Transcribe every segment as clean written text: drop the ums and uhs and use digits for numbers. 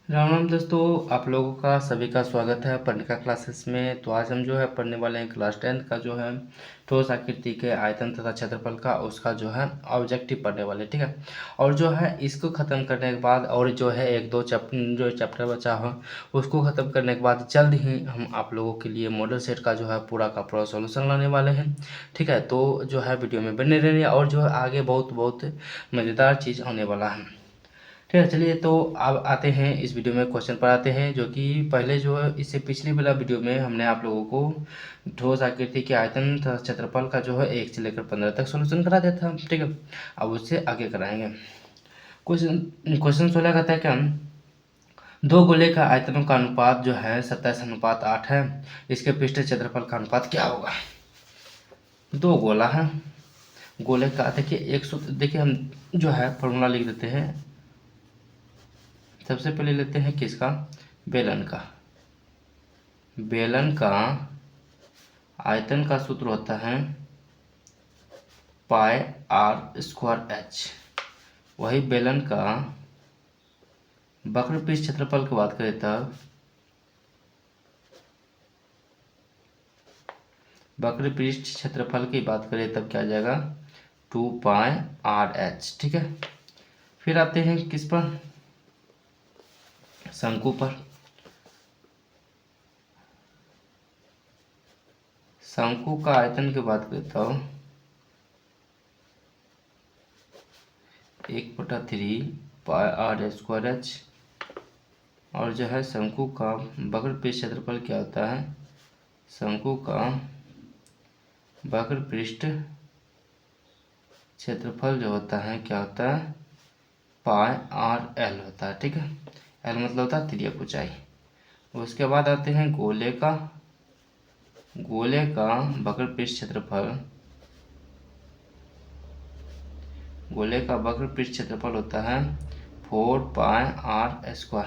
राम राम दोस्तों, आप लोगों का सभी का स्वागत है पढ़ने क्लासेस में। तो आज हम जो है पढ़ने वाले हैं क्लास 10th का जो है ठोस आकृति के आयतन तथा क्षेत्रफल का उसका जो है ऑब्जेक्टिव पढ़ने वाले, ठीक है। और जो है इसको ख़त्म करने के बाद और जो है एक दो चैप्टर बचा हो उसको ख़त्म करने के बाद जल्द ही हम आप लोगों के लिए मॉडल सेट का जो है पूरा का पूरा सॉल्यूशन लाने वाले हैं, ठीक है। तो जो है वीडियो में बने रहिए और जो है आगे बहुत बहुत मज़ेदार चीज़ होने वाला है, ठीक है। चलिए तो अब आते हैं इस वीडियो में क्वेश्चन पर आते हैं, जो कि पहले जो है इससे पिछले वाला वीडियो में हमने आप लोगों को ठोस आकृति के आयतन तथा क्षेत्रफल का जो है 1 से लेकर 15 तक सॉल्यूशन करा दिया था, ठीक है। अब उससे आगे कराएंगे। क्वेश्चन क्वेश्चन 16 कहता है क्या, दो गोले का आयतनों का अनुपात जो है 27:8 है, इसके पृष्ठ क्षेत्रफल का अनुपात क्या होगा। दो गोला है, गोले का देखिए एक सूत्र, देखिए हम जो है फॉर्मूला लिख देते हैं। सबसे पहले लेते हैं किसका, बेलन का। बेलन का आयतन का सूत्र होता है पाई आर स्क्वायर एच। वही बेलन का वक्र पृष्ठ क्षेत्रफल की बात करें तब वक्र पृष्ठ क्षेत्रफल की बात करें तब क्या आ जाएगा, 2πr/h, ठीक है। फिर आते हैं किस पर, शंकु पर। शंकु का आयतन की बात करता हूँ 1/3πr²h। और जो है शंकु का वक्र पृष्ठ क्षेत्रफल क्या होता है, शंकु का वक्र पृष्ठ क्षेत्रफल जो होता है क्या होता है, πr/l होता है, ठीक है। l मतलब होता है तिर्यक ऊंचाई। उसके बाद आते हैं गोले का वक्र पृष्ठ क्षेत्रफल। गोले का वक्र पृष्ठ क्षेत्रफल होता है 4πr²,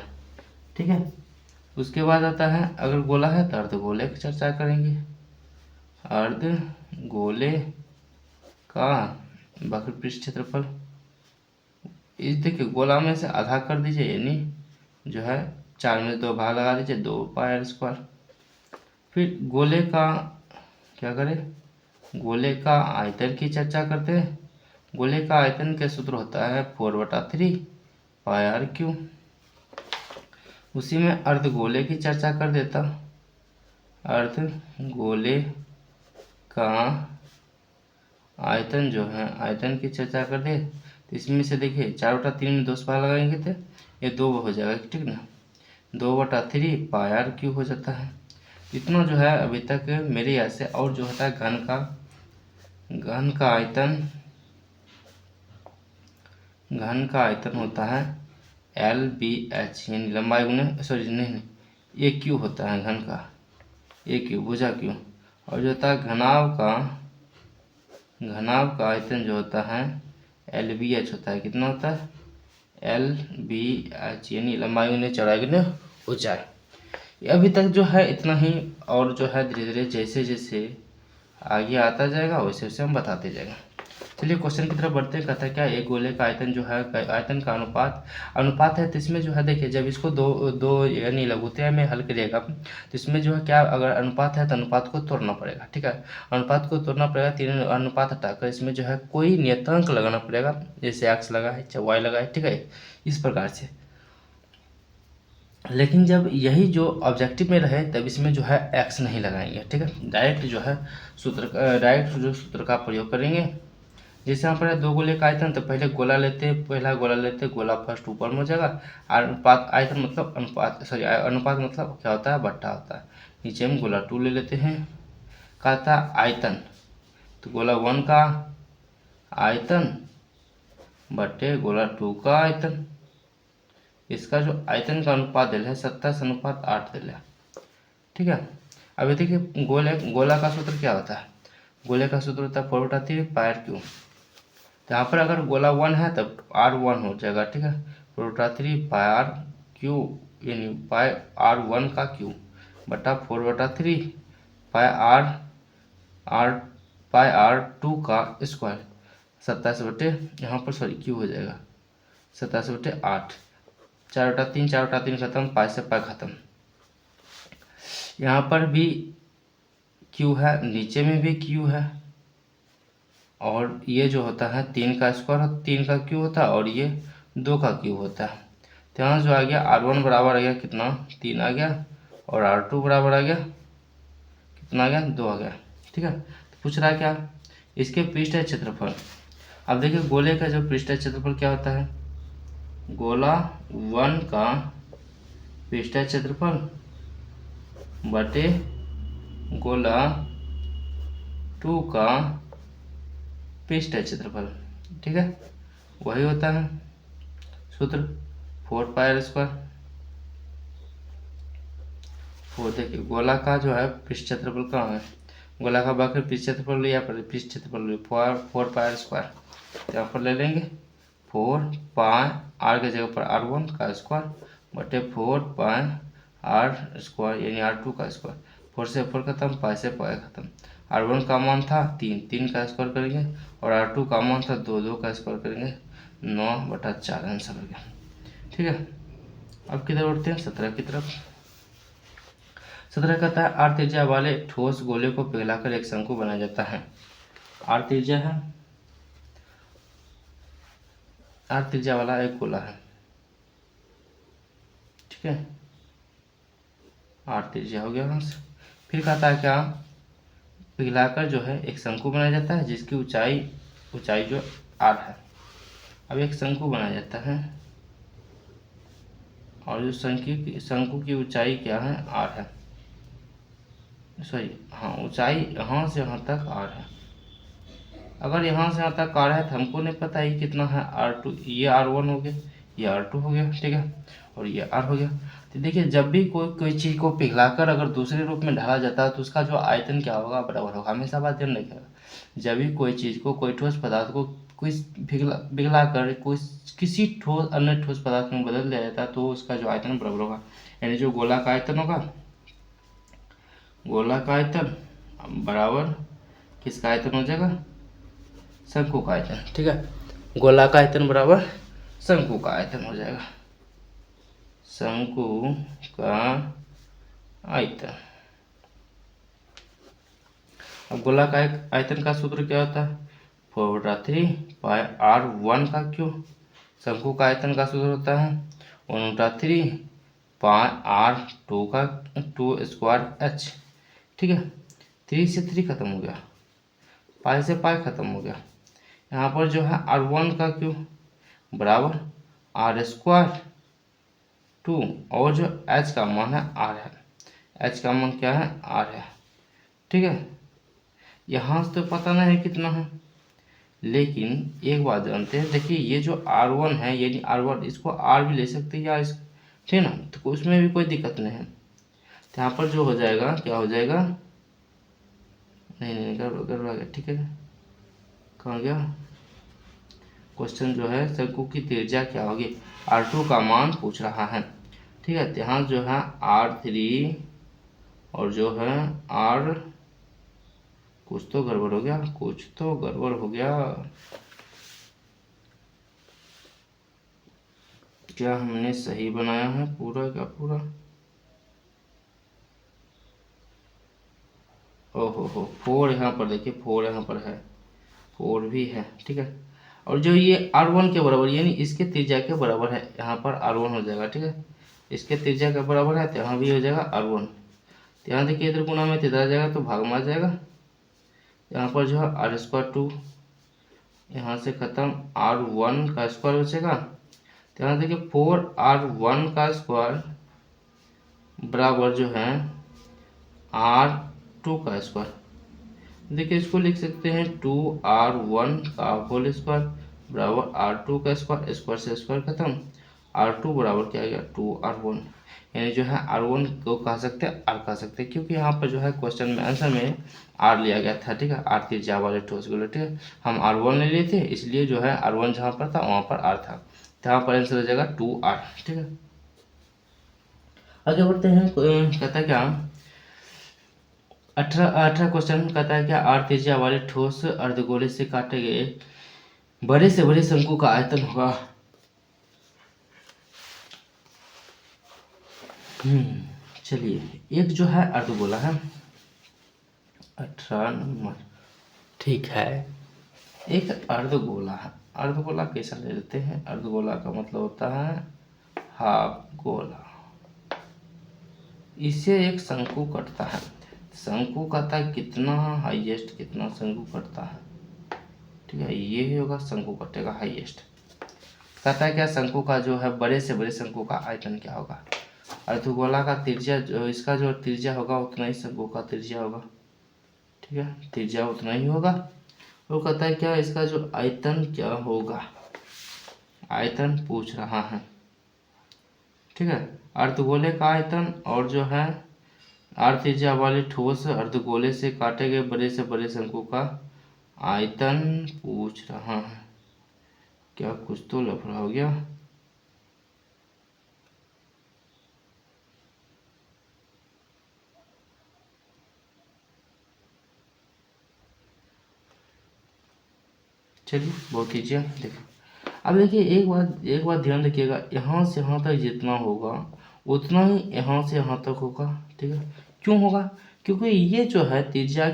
ठीक है। उसके बाद आता है अगर गोला है तो अर्धगोले की चर्चा करेंगे। अर्धगोले का वक्र पृष्ठ क्षेत्रफल, इस देखिए गोला में से आधा कर दीजिए, यानी जो है 4 में 2 भाग लगा दीजिए, 2πr²। फिर गोले का क्या करें, गोले का आयतन की चर्चा करते हैं। गोले का आयतन का सूत्र होता है 4/3πr³। उसी में अर्धगोले की चर्चा कर देता। अर्धगोले का आयतन जो है, आयतन की चर्चा कर दे तो इसमें से देखिए 4/3 में 2 से भाग लगाएंगे तो ये 2 हो जाएगा, ठीक ना। 2/3πr³ हो जाता है। इतना जो है अभी तक मेरे याद से। और जो होता है घन का आयतन होता है LBH, यानी लंबाई गुने सॉरी नहीं ये क्यू होता है घन का, ये क्यू भुजा क्यू। और जो होता है घनाभ का आयतन जो होता है LBH होता है। कितना होता है, LBH, यानी लंबाई गुने चौड़ाई गुने ऊंचाई। अभी तक जो है इतना ही। और जो है धीरे धीरे जैसे जैसे आगे आता जाएगा वैसे वैसे हम बताते जाएंगे। चलिए क्वेश्चन की तरफ बढ़ते हैं। कहता है क्या, एक गोले का आयतन जो है आयतन का अनुपात है। तो इसमें जो है देखिए जब इसको दो दो यानी लघुत्याय में हल करिएगा तो इसमें जो है क्या, अगर अनुपात है तो अनुपात को तोड़ना पड़ेगा, ठीक है। अनुपात को तोड़ना पड़ेगा, तीन अनुपात हटाकर इसमें जो है कोई नियतांक लगाना पड़ेगा, जैसे x लगा है चाहे y लगा है, ठीक है, इस प्रकार से। लेकिन जब यही जो ऑब्जेक्टिव में रहे तब इसमें जो है x नहीं लगाएंगे, ठीक है। डायरेक्ट जो है सूत्र का प्रयोग करेंगे। जैसे यहाँ पर है दो गोले का आयतन, तो पहले पहला गोला लेते, गोला फर्स्ट ऊपर में हो जाएगा। अनुपात आयतन मतलब अनुपात मतलब क्या होता है, बट्टा होता है। नीचे हम गोला 2 ले लेते हैं। कहा था आयतन, तो गोला 1 का आयतन बट्टे गोला 2 का आयतन। इसका जो आयतन का अनुपात दिल है 27:8 दिल है, ठीक है। अभी देखिए गोला का सूत्र क्या होता है, गोले का सूत्र होता है 4/3πr³। तो यहाँ पर अगर गोला 1 है तब R1 हो जाएगा, ठीक है। 4/3πr³ यानी πr1 का क्यू बटा 4/3πr2 का स्क्वायर। 27 बटे यहाँ पर सॉरी क्यू हो जाएगा 27/8। 4 बटा 3, 4 बटा 3 खत्म, पाई से पाई खत्म। यहाँ पर भी क्यू है, नीचे में भी क्यू है, और ये जो होता है 3 का स्क्वायर 3 का क्यू होता है, और ये 2 का क्यू होता है। तो यहाँ जो आ गया R1 बराबर आ गया कितना, 3 आ गया, और R2 बराबर आ गया कितना आ गया, 2 आ गया। ठीक है, तो पूछ रहा है क्या, इसके पृष्ठीय क्षेत्रफल। अब देखिए गोले का जो पृष्ठीय क्षेत्रफल क्या होता है, गोला 1 का पृष्ठीय क्षेत्रफल बटे गोला 2 का पृष्ठीय क्षेत्रफल। ठीक है, वही होता है सूत्र 4 पाई स्क्वायर। 4 देखिए गोला का जो है पृष्ठ क्षेत्रफल कहाँ है, गोला का बाकी पृष्ठ क्षेत्रफल या पृष्ठ क्षेत्रफल 4 पाई स्क्वायर, तो यहाँ पर ले लेंगे 4 पाई आर के जगह पर R1 का स्क्वायर बटे 4 पाई आर स्क्वायर यानी R2 का स्क्वायर। 4 से 4 खत्म, पाई से पाई खत्म। R1 का मान था 3, 3 का स्क्वायर करेंगे, और R2 का मान था 2, 2 का स्क्वायर करेंगे, 9/4 आंसर हो गया। ठीक है, अब किधर उठते हैं 17 की तरफ। 17 कहता है आर त्रिज्या वाले ठोस गोले को पिघलाकर एक शंकु बनाया जाता है। आर त्रिज्या है, आर त्रिज्या वाला एक गोला है। ठीक है, आर त्रिज्या हो गया यहाँ से। फिर कहता है क्या, पिघलाकर जो है एक शंकु बनाया जाता है जिसकी ऊंचाई जो आर है। अब एक शंकु बनाया जाता है, और जो शंकु की ऊंचाई क्या है, आर है। सॉरी, हाँ, ऊंचाई यहाँ से यहाँ तक आर है। अगर यहाँ से यहाँ तक आर है तो हमको नहीं पता ये कितना है, R2, ये R1 हो गया, ये R2 हो गया। ठीक है, और ये R हो गया। तो देखिए जब भी कोई चीज़ को पिघलाकर अगर दूसरे रूप में ढाला जाता है तो उसका जो आयतन क्या होगा, बराबर होगा। हमेशा बात ध्यान रखिएगा, जब भी कोई चीज़ को, कोई ठोस पदार्थ को कोई पिघला कर कोई किसी ठोस अन्य ठोस पदार्थ में बदल दिया जाता है तो उसका जो आयतन बराबर होगा। यानी जो गोला का आयतन होगा, गोला का आयतन बराबर किसका आयतन हो जाएगा, शंकु का आयतन। ठीक है, गोला का आयतन बराबर शंकु का आयतन हो जाएगा, शंकु का आयतन। अब गोला का आयतन का सूत्र क्या होता है, 4/3 पाई R1 का क्यूब। शंकु का आयतन का सूत्र होता है 1/3 पाई R2 का 2 स्क्वायर H। ठीक है, 3 से 3 खत्म हो गया, पाई से पाई खत्म हो गया। यहाँ पर जो है R1 का क्यूब बराबर R² 2, और जो H का मान है R है, H का मान क्या है, R है। ठीक है, यहाँ से तो पता नहीं है कितना है, लेकिन एक बात जानते हैं, देखिए ये जो R1 है यानी R1, इसको R भी ले सकते हैं या इस, ठीक है ना, तो उसमें भी कोई दिक्कत नहीं है। तो यहाँ पर जो हो जाएगा, क्या हो जाएगा, नहीं गड़बड़ आ गया। ठीक है, कहाँ गया क्वेश्चन, जो है शंकु की त्रिज्या क्या होगी, R2 का मान पूछ रहा है। ठीक है, तो यहाँ जो है R3 और जो है R, कुछ तो गड़बड़ हो गया, कुछ तो गड़बड़ हो गया। क्या हमने सही बनाया है पूरा का पूरा, ओहो 4 यहाँ पर देखिए, 4 यहाँ पर है, 4 भी है। ठीक है, और जो ये R1 के बराबर यानी इसके त्रिज्या के बराबर है, यहाँ पर R1 हो जाएगा। ठीक है, इसके त्रिज्या के बराबर है तो यहाँ भी हो जाएगा R1। तो यहाँ देखिए इधर गुना में इधर आ जाएगा तो भाग में आ जाएगा। यहाँ पर जो है R² 2, यहाँ से खत्म, R1 का स्क्वायर बचेगा। तो यहाँ देखिए 4R1 का स्क्वायर बराबर जो है R2 का स्क्वायर। देखिए इसको लिख सकते हैं 2R1 का होल स्क्वायर बराबर R2 का स्क्वायर, स्क्वायर से स्क्वायर खत्म, R2 बराबर क्या आ गया, 2R1। यानी जो है R1 को कह सकते हैं, R कह सकते हैं, क्योंकि यहाँ पर जो है क्वेश्चन में आंसर में R लिया गया था। ठीक है, R त्रिज्या वाले ठोस गोले। ठीक है, हम R1 ले लिए थे, इसलिए जो है R1 जहाँ पर था वहाँ पर R था, तो यहाँ पर आंसर हो जाएगा 2R। ठीक है, आगे बढ़ते हैं। कहता है क्या, 18 क्वेश्चन कहता है क्या, R त्रिज्या वाले ठोस अर्धगोले से काटे गए बड़े से बड़े शंकु का आयतन होगा। चलिए, एक जो है अर्धगोला है, 18 नंबर, ठीक है। एक अर्धगोला है, अर्धगोला कैसा ले लेते हैं, अर्धगोला का मतलब होता है हाफ गोला। इससे एक शंकु कटता है, शंकु कहता है कितना हाईएस्ट, कितना शंकु कटता है, ठीक है, ये होगा शंकु कटेगा हाईएस्ट। कहता है क्या, शंकु का जो है बड़े से बड़े शंकु का आयतन क्या होगा। अर्धगोला का त्रिज्या जो इसका जो त्रिज्या होगा उतना ही शंकु का त्रिज्या होगा, ठीक है, त्रिज्या उतना ही होगा। वो कहता है क्या, इसका जो आयतन क्या होगा, आयतन पूछ रहा है, ठीक है। अर्धगोले का आयतन और जो है आर त्रिज्या वाले ठोस अर्धगोले से काटे गए बड़े से बड़े शंकु का आयतन पूछ रहा है। क्या कुछ तो लफड़ा हो गया। चलिए बहुत कीजिए, देखिए अब देखिए एक बात ध्यान रखिएगा, यहाँ से यहाँ तक जितना होगा उतना ही यहाँ से यहाँ तक होगा, ठीक है। क्यों होगा, क्योंकि ये जो है त्रिज्या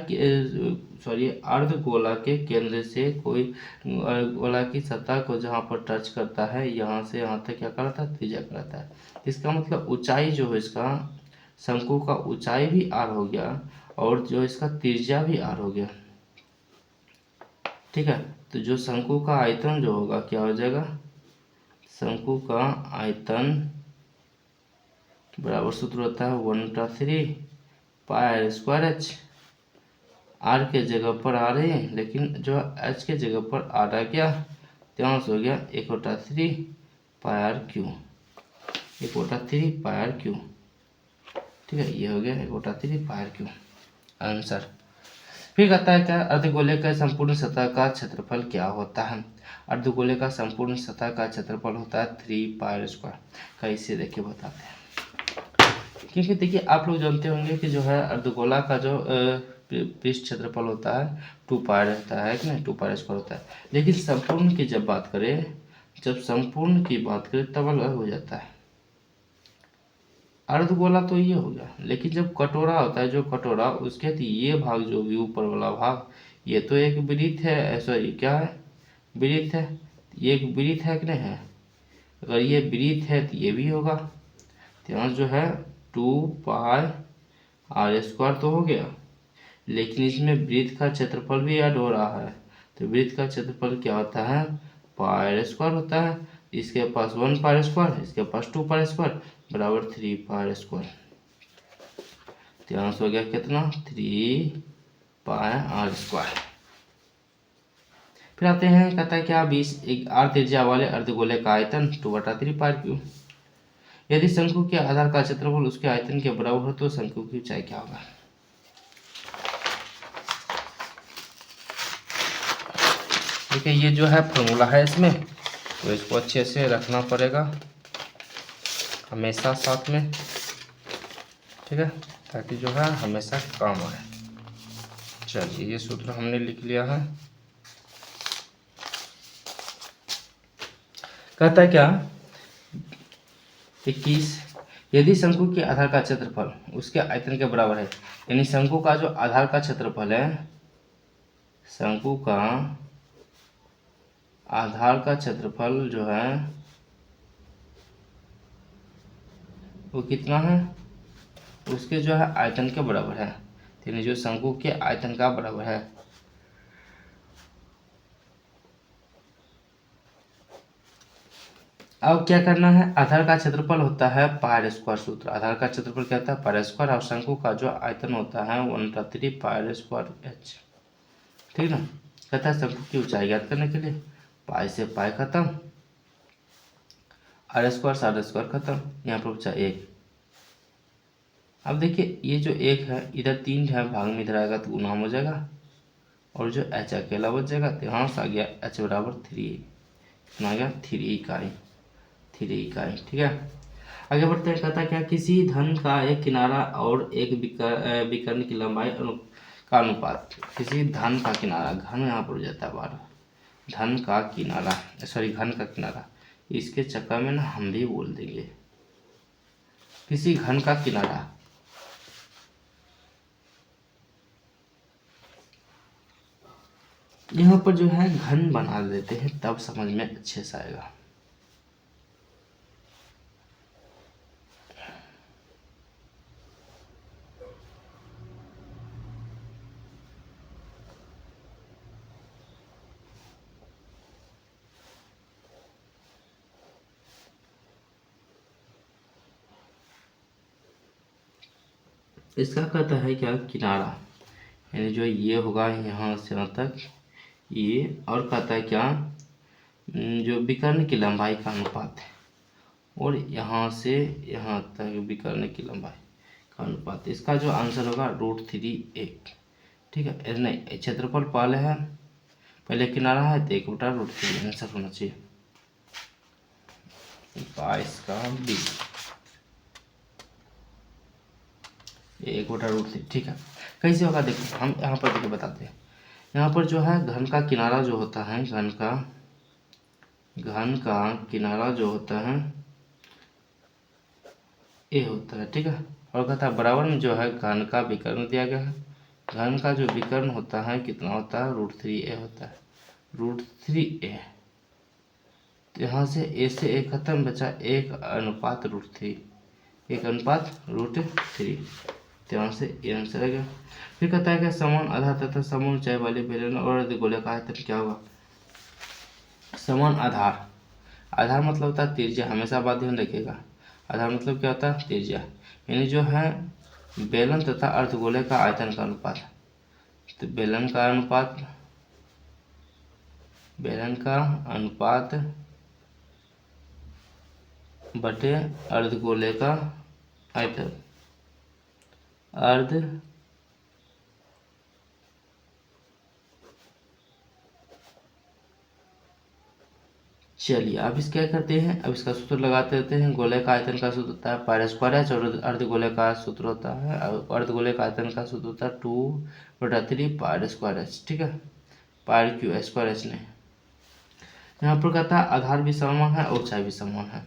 सॉरी अर्धगोला के केंद्र से कोई गोला की सतह को जहाँ पर टच करता है, यहाँ से यहाँ तक क्या कराता है, त्रिज्या कराता है। इसका मतलब ऊंचाई जो है इसका शंकु का ऊंचाई भी आर हो गया और जो इसका त्रिज्या भी आर हो गया, ठीक है। तो जो शंकु का आयतन जो होगा क्या हो जाएगा, शंकु का आयतन बराबर सूत्र होता है 1/3 पाई स्क्वायर एच। आर के जगह पर आ रही है, लेकिन जो एच के जगह पर आ रहा क्या, तो हो गया 1/3 pi r cube, 1/3 pi r cube, ठीक है, ये हो गया 1/3 पाई आर क्यू आंसर। फिर कहता है क्या, अर्धगोले का संपूर्ण सतह का क्षेत्रफल क्या होता है। अर्धगोले का संपूर्ण सतह का क्षेत्रफल होता है 3 पाई स्क्वायर। कैसे देखिए बताते हैं, क्योंकि देखिए आप लोग जानते होंगे कि जो है अर्धगोला का जो पृष्ठ क्षेत्रफल होता है 2 पाई रहता है कि नहीं, 2 पाई स्क्वायर होता है। लेकिन संपूर्ण की जब बात करें, जब संपूर्ण की बात करें तब अलग हो जाता है। अर्धगोला तो ये हो गया, लेकिन जब कटोरा होता है, जो कटोरा उसके तो ये भाग जो भी ऊपर वाला भाग, ये तो एक वृत्त है, सॉरी क्या है, वृत्त है, ये एक वृत्त है कि नहीं है। अगर ये वृत्त है तो ये भी होगा, तो यहाँ जो है 2 पाई आर स्क्वायर तो हो गया, लेकिन इसमें वृत्त का क्षेत्रफल भी ऐड हो रहा है। तो वृत्त का क्षेत्रफल क्या होता है, पाई स्क्वायर होता है। इसके पास 1 पाई स्क्वायर, इसके पास 2 पाई स्क्वायर बराबर 3 पाई स्क्वायर। तो आंसर हो गया कितना, 3 पाई आर स्क्वायर। फिर आते हैं, कहता है क्या, 20 आर त्रिज्या वाले अर्धगोले का आयतन 2/3 पाई क्यू। यदि शंकु के आधार का क्षेत्रफल उसके आयतन के बराबर हो तो शंकु की ऊंचाई क्या होगा। देखिए ये जो है फॉर्मूला है इसमें, तो इसको अच्छे से रखना पड़ेगा हमेशा साथ में, ठीक है, ताकि जो है हमेशा काम आए। चलिए ये सूत्र हमने लिख लिया है। कहता है क्या, 21 यदि शंकु के आधार का क्षेत्रफल उसके आयतन के बराबर है, यानी शंकु का जो आधार का क्षेत्रफल है, शंकु का आधार का क्षेत्रफल जो है वो कितना है, उसके जो है आयतन के बराबर है, यानी जो शंकु के आयतन का बराबर है। अब क्या करना है, आधार का क्षेत्रफल होता है पाई स्क्वायर सूत्र, आधार का क्षेत्रफल क्या होता है पाई स्क्वायर, और शंकु का जो आयतन होता है 1/3 पाई स्क्वायर एच, ठीक ना। कहता है शंकु की ऊंचाई ज्ञात करने के लिए पाई से पाई खत्म, आर स्क्वायर खत्म, यहाँ पर बचा 1। अब देखिए ये जो 1 है इधर 3 है, भाग में इधर आएगा तो गुना हो जाएगा, और जो एच अकेला बच जाएगा, तो यहाँ से आ गया एच बराबर 3, कितना आ गया 3 इकाई, 3 इकाई, ठीक है। आगे बढ़ते हैं, कहता है क्या, किसी धन का एक किनारा और एक विकर्ण की लंबाई का अनुपात, किसी धन का किनारा, घन यहाँ पर हो जाता है बार, धन का किनारा, सॉरी घन का किनारा, इसके चक्कर में ना हम भी बोल देंगे, किसी घन का किनारा। यहाँ पर जो है घन बना देते हैं, तब समझ में अच्छे से आएगा। इसका कहता है क्या, किनारा, यानी जो ये होगा यहाँ से यहाँ तक ये, और कहता है क्या, जो विकर्ण की लंबाई का अनुपात है, और यहाँ से यहाँ तक विकर्ण की लंबाई का अनुपात। इसका जो आंसर होगा √3 ठीक है। नहीं, क्षेत्रफल पहले है, पहले किनारा है तो 1/√3 आंसर होना चाहिए। 22 का बी, 1/√3 ठीक है। कैसे होगा देखो, हम यहाँ पर देखिए बताते हैं। यहाँ पर जो है घन का किनारा जो होता है, घन का किनारा जो होता है ए होता है, ठीक है। और कहता है बराबर में जो है घन का विकर्ण दिया गया है। घन का जो विकर्ण होता है कितना होता है, √3a होता है, √3a। तो यहाँ से ए से ए खत्म, बचा 1/√3, 1/√3। तो यहाँ से ये आंसर आ गया। फिर कहता है कि समान आधार तथा समान ऊंचाई वाले बेलन और अर्धगोले का आयतन क्या होगा। समान आधार, आधार मतलब होता है त्रिज्या, हमेशा बात ध्यान रखिएगा। आधार मतलब क्या होता है, त्रिज्या, यानी जो है बेलन तथा अर्धगोले का आयतन का अनुपात। तो बेलन का अनुपात बटे अर्धगोले का आयतन। चलिए अब इस क्या करते हैं, अब इसका सूत्र लगाते रहते हैं। गोले का आयतन का सूत्र होता है πr²h, और अर्धगोले का सूत्र होता है, अर्धगोले का आयतन का सूत्र होता है 2/3 πr²h, ठीक है। πr² नहीं। यहाँ पर कहता है आधार भी समान है और ऊंचाई भी समान है।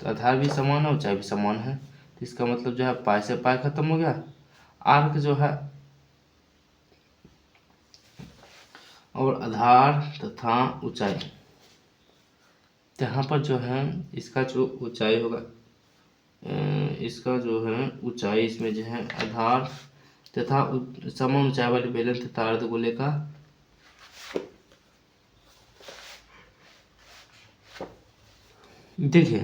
तो आधार भी समान है, ऊंचाई भी समान है, तो इसका मतलब जो है पाई से पाई खत्म हो गया, आर्क जो है, और आधार तथा ऊंचाई। यहाँ पर जो है इसका जो ऊंचाई होगा, इसका जो है ऊंचाई, इसमें जो है आधार तथा समान ऊंचाई वाले बेलन तथा अर्धगोले का देखिए।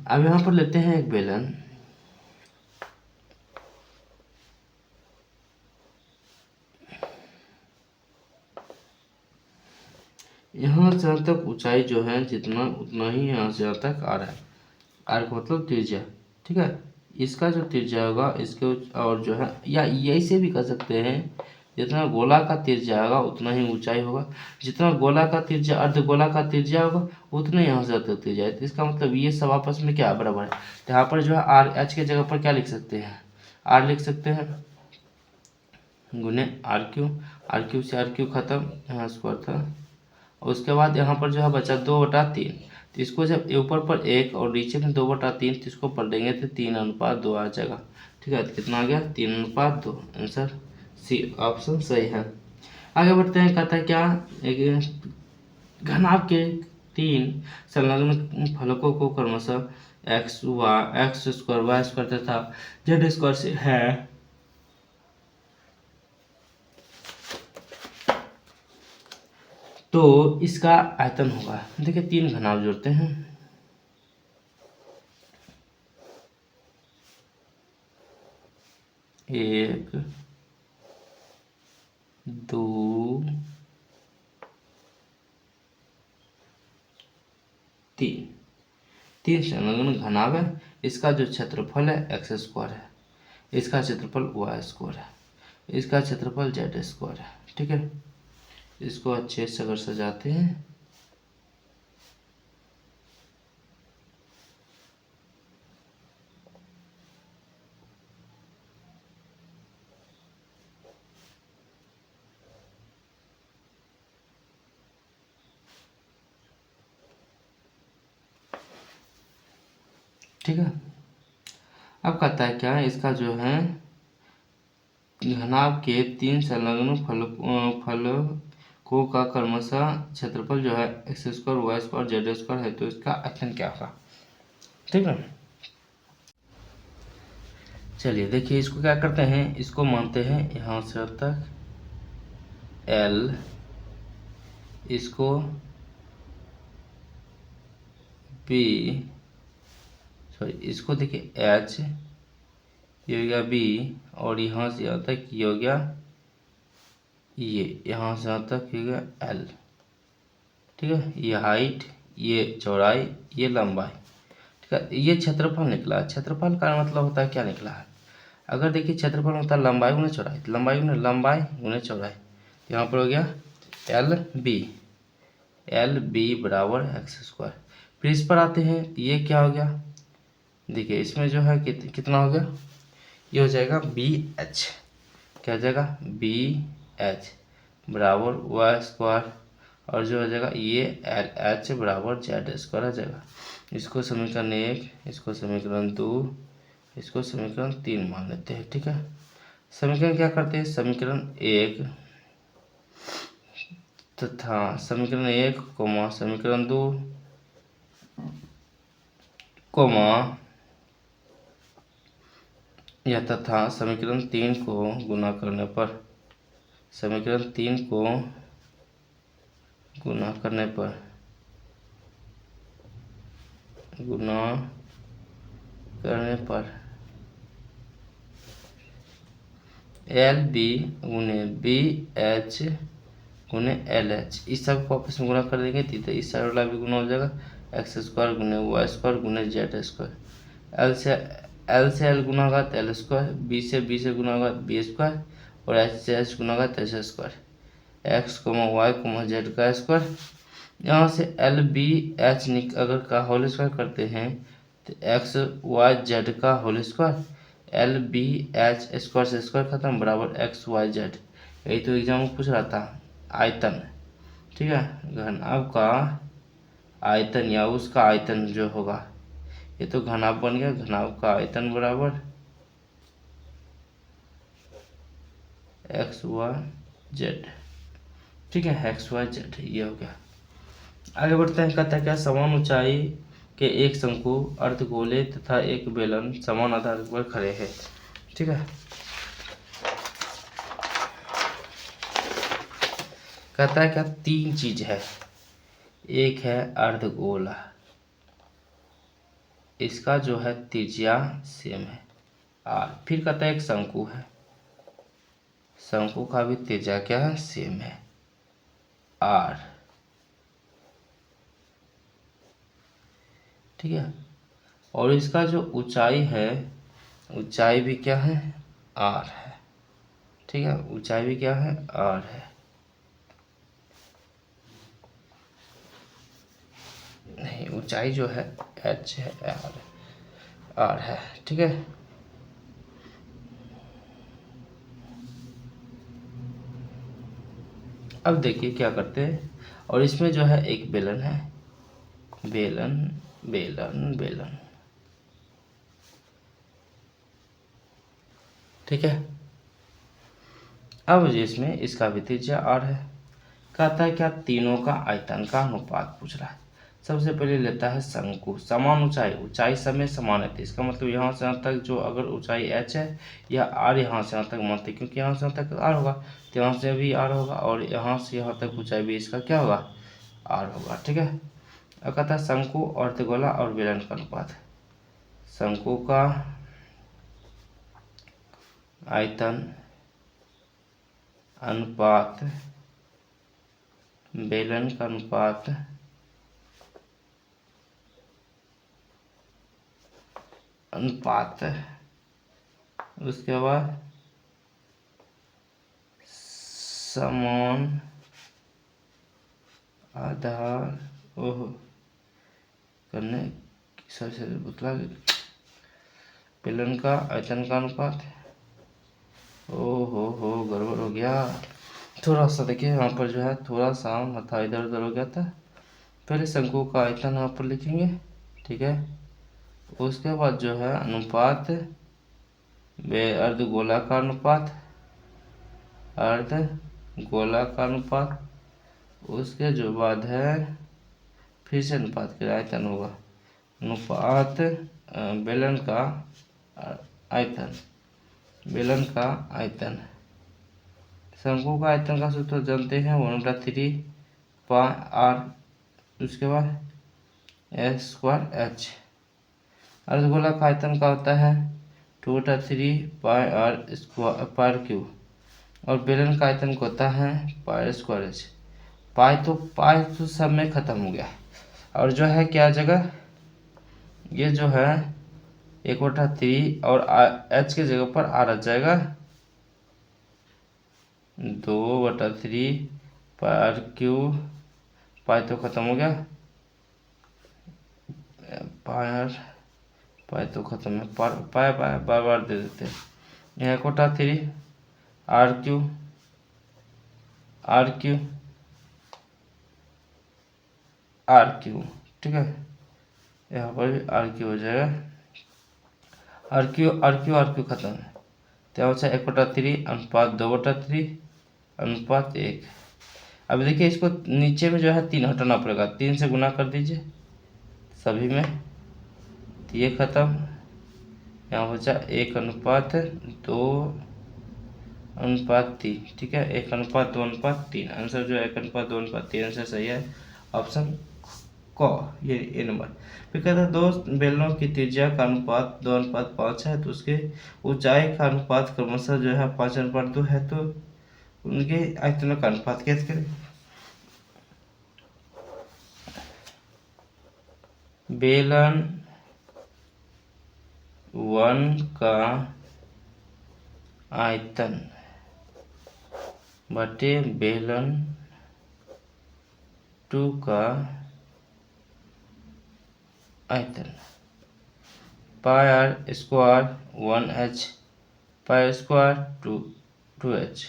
अब यहाँ पर लेते हैं एक बेलन, यहाँ से यहाँ तक ऊंचाई जो है जितना उतना ही यहाँ से यहाँ तक आ रहा है। आर्क मतलब त्रिज्या, ठीक है। इसका जो त्रिज्या होगा इसके और जो है, या यही से भी कर सकते हैं, जितना गोला का त्रिज्या होगा उतना ही ऊंचाई होगा, जितना गोला का त्रिज्या अर्धगोला का त्रिज्या होगा उतना यहाँ से तक त्रिज्या है। तो इसका मतलब ये सब आपस में क्या बराबर है। तो यहाँ पर जो है RH के जगह पर क्या लिख सकते हैं, R लिख सकते हैं, गुने RQ से RQ खत्म, यहाँ स्क्वायर था। और उसके बाद यहाँ पर जो है बचा 2/3। तो इसको जब ऊपर पर 1 और नीचे में 2/3, तो इसको पलटेंगे तो 3:2 आ जाएगा, ठीक है। तो कितना आ गया, 3:2। आंसर सी ऑप्शन सही है। आगे बढ़ते हैं, कहता है क्या, एक घनाभ के 3 संलग्न फलकों को क्रमशः x² y² तथा z² से है, तो इसका आयतन होगा। देखिए 3 घनाभ जोड़ते हैं, 1 2 3 संलग्न घनाभ है। इसका जो क्षेत्रफल है x² है, इसका क्षेत्रफल y² है, इसका क्षेत्रफल z² है, ठीक है। इसको अच्छे से अगर सजाते हैं, ठीक है। अब कहता है क्या है, इसका जो है घनाभ के 3 संलग्न फलकों का क्रमशः क्षेत्रफल जो है X square Y square Z square है, तो इसका आयतन क्या होगा। ठीक है, चलिए देखिए इसको क्या करते हैं, इसको मानते हैं यहाँ से अब तक L, इसको B, सॉरी इसको देखिए H, ये हो गया B, और यहाँ से यहाँ तक ये हो गया, ये यहाँ से यहाँ तक हो गया L। ठीक है, ये हाइट, ये चौड़ाई, ये लंबाई। ठीक है, ये क्षेत्रफल निकला। क्षेत्रफल का मतलब होता है क्या निकला है, अगर देखिए क्षेत्रफल होता है लंबाई गुने चौड़ाई, लंबाई गुने चौड़ाई, तो यहाँ पर हो गया एल बी बराबर एक्स स्क्वायर। फिर इस पर आते हैं, ये क्या हो गया, देखिए इसमें जो है कितना हो गया, ये हो जाएगा बी एच, क्या हो जाएगा बी एच बराबर वाई स्क्वायर, और जो हो जाएगा ये एल एच बराबर जेड स्क्वायर हो जाएगा। इसको समीकरण 1, इसको समीकरण 2, इसको समीकरण 3 मान लेते हैं। ठीक है, समीकरण क्या करते हैं, समीकरण 1 तथा समीकरण 1 कोमा समीकरण 2 कोमा या तथा समीकरण 3 को गुना करने पर, समीकरण 3 को गुना करने पर एल बी गुने बी एच गुने एल एच, इस सब को आपस में गुना कर देंगे तो इस साइड वाला भी गुना हो जाएगा, एक्स स्क्वायर गुने वाई स्क्वायर गुने जेड स्क्वायर। एल से एल गुना होगा तो एल स्क्वायर, बी से गुना होगा बी स्क्वायर, और एच से एच गुना होगा तो H square, X comma Y comma Z का स्क्वायर। यहाँ से एल बी एच अगर का होल स्क्वायर करते हैं तो एक्स वाई जेड का whole square, L B H square से स्क्वायर खत्म बराबर एक्स वाई जेड। यही तो एग्जाम में पूछ रहा था, आयतन। ठीक है, घनाभ का आयतन या उसका आयतन जो होगा, ये तो घनाभ बन गया, घनाभ का आयतन बराबर एक्स वाई जेड। ठीक है, एक्स वाई जेड ये हो गया। आगे बढ़ते हैं, कहता है क्या, समान ऊंचाई के एक शंकु अर्धगोले तथा एक बेलन समान आधार पर खड़े हैं। ठीक है, कहता है क्या, 3 चीज है, एक है अर्धगोला, इसका जो है त्रिज्या सेम है आर। फिर कहता है एक शंकु है, शंकु का भी त्रिज्या क्या है, सेम है आर। ठीक है, और इसका जो ऊंचाई है, ऊंचाई भी क्या है, आर है। ठीक है, ऊंचाई भी क्या है, आर है। नहीं, ऊंचाई जो है एच है, आर है। ठीक है, अब देखिए क्या करते हैं, और इसमें जो है एक बेलन है, बेलन बेलन बेलन। ठीक है, अब इसमें इसका भी त्रिज्या आर है। कहता है क्या, तीनों का आयतन का अनुपात पूछ रहा है। सबसे पहले लेता है शंकु, समान ऊंचाई, ऊंचाई सब में समान है, इसका मतलब यहाँ से यहाँ तक जो अगर ऊंचाई h है या आर यहाँ से यहाँ तक मानते, क्योंकि यहाँ से यहाँ तक आर होगा तो यहाँ से भी आर होगा, और यहाँ से यहाँ तक ऊंचाई भी इसका क्या होगा, आर होगा। ठीक है, अब कहता है शंकु अर्धगोला और बेलन का अनुपात, शंकु का आयतन अनुपात बेलन का अनुपात, उसके बाद समान आधार करने सबसे बतला बेलन का आयतन का अनुपात। हो गड़बड़ हो गया थोड़ा सा। देखिए यहाँ पर जो है थोड़ा सा माथा इधर उधर हो गया था। पहले शंकु का आयतन यहाँ पर लिखेंगे। ठीक है, उसके बाद जो है अनुपात अर्धगोलाकार अनुपात, अर्धगोलाकार अनुपात, उसके जो बाद है फिर से अनुपात के आयतन होगा, अनुपात बेलन का आयतन, बेलन का आयतन। शंकु का आयतन का सूत्र जानते हैं 1/3 पाई आर, उसके बाद एस स्क्वायर एच। अर्धगोला का आयतन का होता है 2/3 पाई आर स्क्वायर पर क्यू, और बेलन का आयतन का होता है पाई स्क्वायर एच। पाई तो सब में खत्म हो गया, और जो है क्या जगह, ये जो है 1/3 और एच के जगह पर आर आ जाएगा 2/3 पाई क्यू, पाई तो खत्म हो गया, पाई तो खत्म है, पाई बार बार दे देते हैं। यहाँ 1/3 आर क्यू, ठीक है, यहाँ पर भी आर क्यू हो जाएगा, आर क्यू खत्म है, तो बचा 1/3 अनुपात 2/3 अनुपात 1। अब देखिए इसको नीचे में जो है 3 हटाना पड़ेगा, 3 से गुना कर दीजिए सभी में, तो ये खत्म, यहाँ बचा 1/2:3, ठीक है, 1/2:3। आंसर जो है 1/2:3 आंसर सही है, ऑप्शन क, ये नंबर। फिर कहता है दो बेलनों की त्रिज्या का अनुपात 2:5 है, तो उसके ऊंचाई का अनुपात क्रमशः जो है 5:2 है, तो उनके आयतनों का अनुपात कैसे करें। बेलन 1 का आयतन बटे बेलन 2 का आयतन, pi r square 1h, pi square 2h।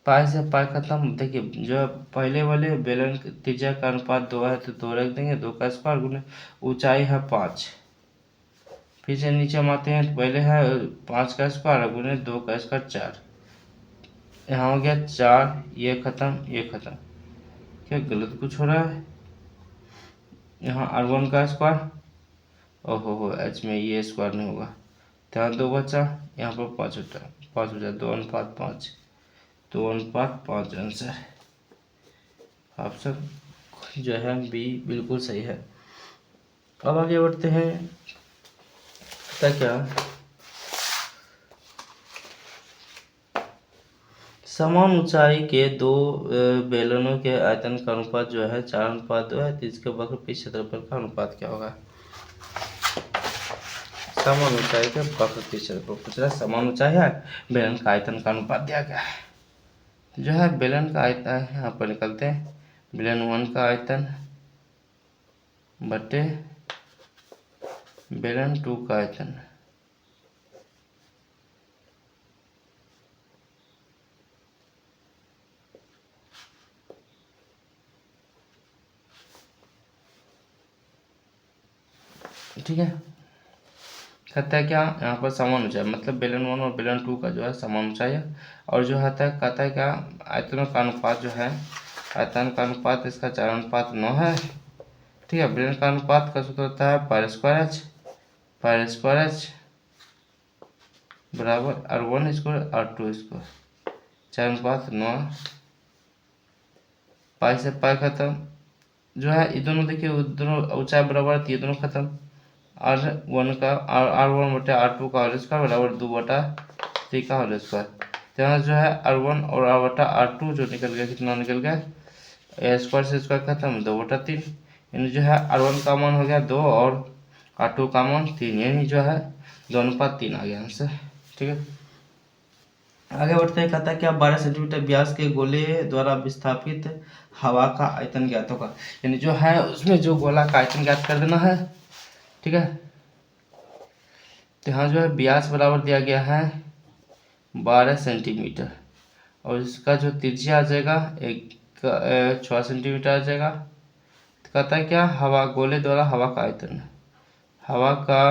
Pi से पाई खत्म। देखिए जो पहले वाले बेलन त्रिज्या का अनुपात 2 है, तो 2 रख देंगे, 2 का स्क्वायर गुने ऊंचाई है 5, फिर से नीचे हम आते हैं, तो पहले है 5 का स्क्वायर गुने 2 का स्क्वायर 4, यहाँ हो गया 4, ये खत्म, क्या गलत कुछ हो रहा है, यहाँ r1 का स्क्वायर, ओहो एच में ये स्क्वायर नहीं होगा, तो यहाँ 2 बचा, यहाँ पर 5 बचा, 2:5, 2:5 आंसर, ऑप्शन जो है बी बिल्कुल सही है। अब आगे बढ़ते हैं, क्या समान ऊंचाई के दो बेलनों के आयतन का अनुपात जो है 4:2 है, तो इसके वक्र पे क्षेत्रफल का अनुपात क्या होगा। समान ऊंचाई के वक्र पे क्षेत्रफल पूछ रहा है, समान ऊंचाई है, बेलन का आयतन का अनुपात दिया गया है, जो है बेलन का आयतन यहाँ पर निकलते हैं, बेलन 1 का आयतन बटे बेलन 2 का आयतन, ठीक है। कहता है क्या, यहाँ पर समान ऊंचाई मतलब बेलन 1 और बेलन 2 का जो है समान ऊंचाई है, और जो कहता है क्या, आयतनों का अनुपात जो है, आयतन का अनुपात इसका 4:9 है, ठीक है। बेलन का अनुपात का सूत्र होता है पाई स्क्वायर एच बराबर r1 स्क्वायर r2 स्क्वायर, 4:9, पाई से पाई खत्म, जो है ये दोनों देखिए दोनों ऊंचाई बराबर है, ये दोनों खत्म, r1 का r1 बटे r2 का होल स्क्वायर बराबर 2/3 का होल स्क्वायर, तो यहाँ जो है r1 और r2 जो निकल गया, कितना निकल गया, स्क्वायर से स्क्वायर खत्म, 2/3, यानी जो है r1 का मान हो गया 2 और r2 का मान 3, यानी जो है 2:3 आ गया आंसर, ठीक है। आगे बढ़ते हैं, कहता है क्या 12 सेंटीमीटर व्यास के गोले द्वारा विस्थापित हवा का आयतन ज्ञात होगा, यानी जो है उसमें जो गोला का आयतन ज्ञात कर देना है, ठीक है। तो यहाँ जो है व्यास बराबर दिया गया है 12 सेंटीमीटर, और इसका जो त्रिज्या आ जाएगा 6 सेंटीमीटर आ जाएगा, कहता है क्या, हवा, गोले द्वारा हवा का आयतन, हवा का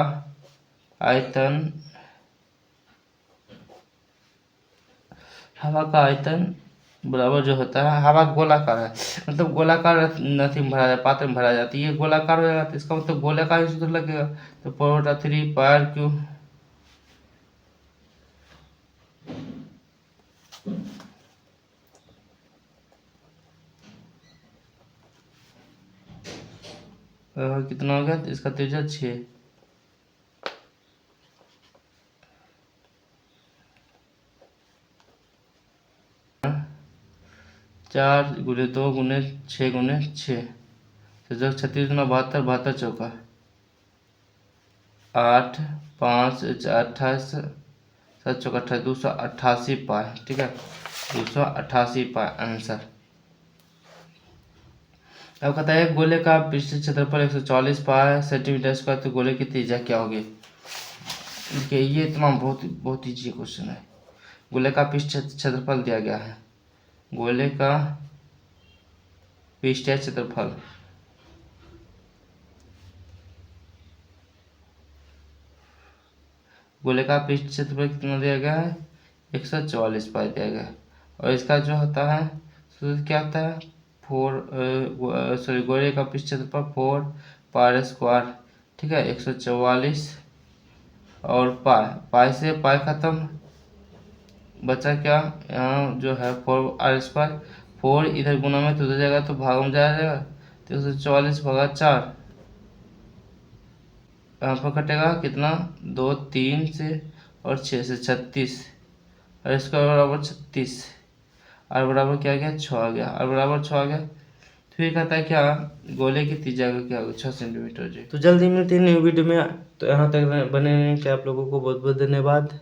आयतन, हवा का आयतन बराबर जो होता है, हवा गोलाकार है, मतलब गोलाकार नथी में भरा जाए, पात्र में भरा जाती है, ये गोलाकार हो जाएगा तो इसका मतलब गोलाकार ही सूत्र लगेगा। तो 4/3 पायर क्यू कितना हो गया, तो इसका त्रिज्या 6, चार गुने 2 गुने 6 गुने 6, तो जो 36 गुना 72, 72 चौका 8, 5 28, 7 चौका 28, 288 पाए, ठीक है, 288 पाए आंसर। अब कहता है गोले का पृष्ठ क्षेत्रफल 144 पाए सेंटीमीटर स्क्वायर, तो गोले की त्रिज्या क्या होगी। देखिए ये तमाम बहुत ईजी क्वेश्चन है। गोले का पृष्ठ क्षेत्रफल दिया गया है, गोले का पृष्ठीय क्षेत्रफल, गोले का पृष्ठ क्षेत्रफल कितना दिया गया है, 144 पाई दिया गया है। और इसका जो होता है सूत्र क्या होता है, गोले का पृष्ठ क्षेत्रफल 4 पाई स्क्वायर, ठीक है, 144 और पाई से पाई खत्म, बचा क्या, यहाँ जो है 4r², 4 इधर गुना में तो उधर जाएगा तो भाग में जाएगा, तो 144 भागा 4, यहाँ पर कटेगा कितना, 2 3 से और 6 से 36, और इसका बराबर 36, और बराबर क्या आ गया, 6 आ गया, और बराबर 6 आ गया। फिर कहता है क्या, गोले की त्रिज्या का क्या होगा, 6 सेंटीमीटर जी। तो जल्दी मिलते हैं न्यू वीडियो में, तो यहाँ तक बने रहने के आप लोगों को बहुत बहुत धन्यवाद।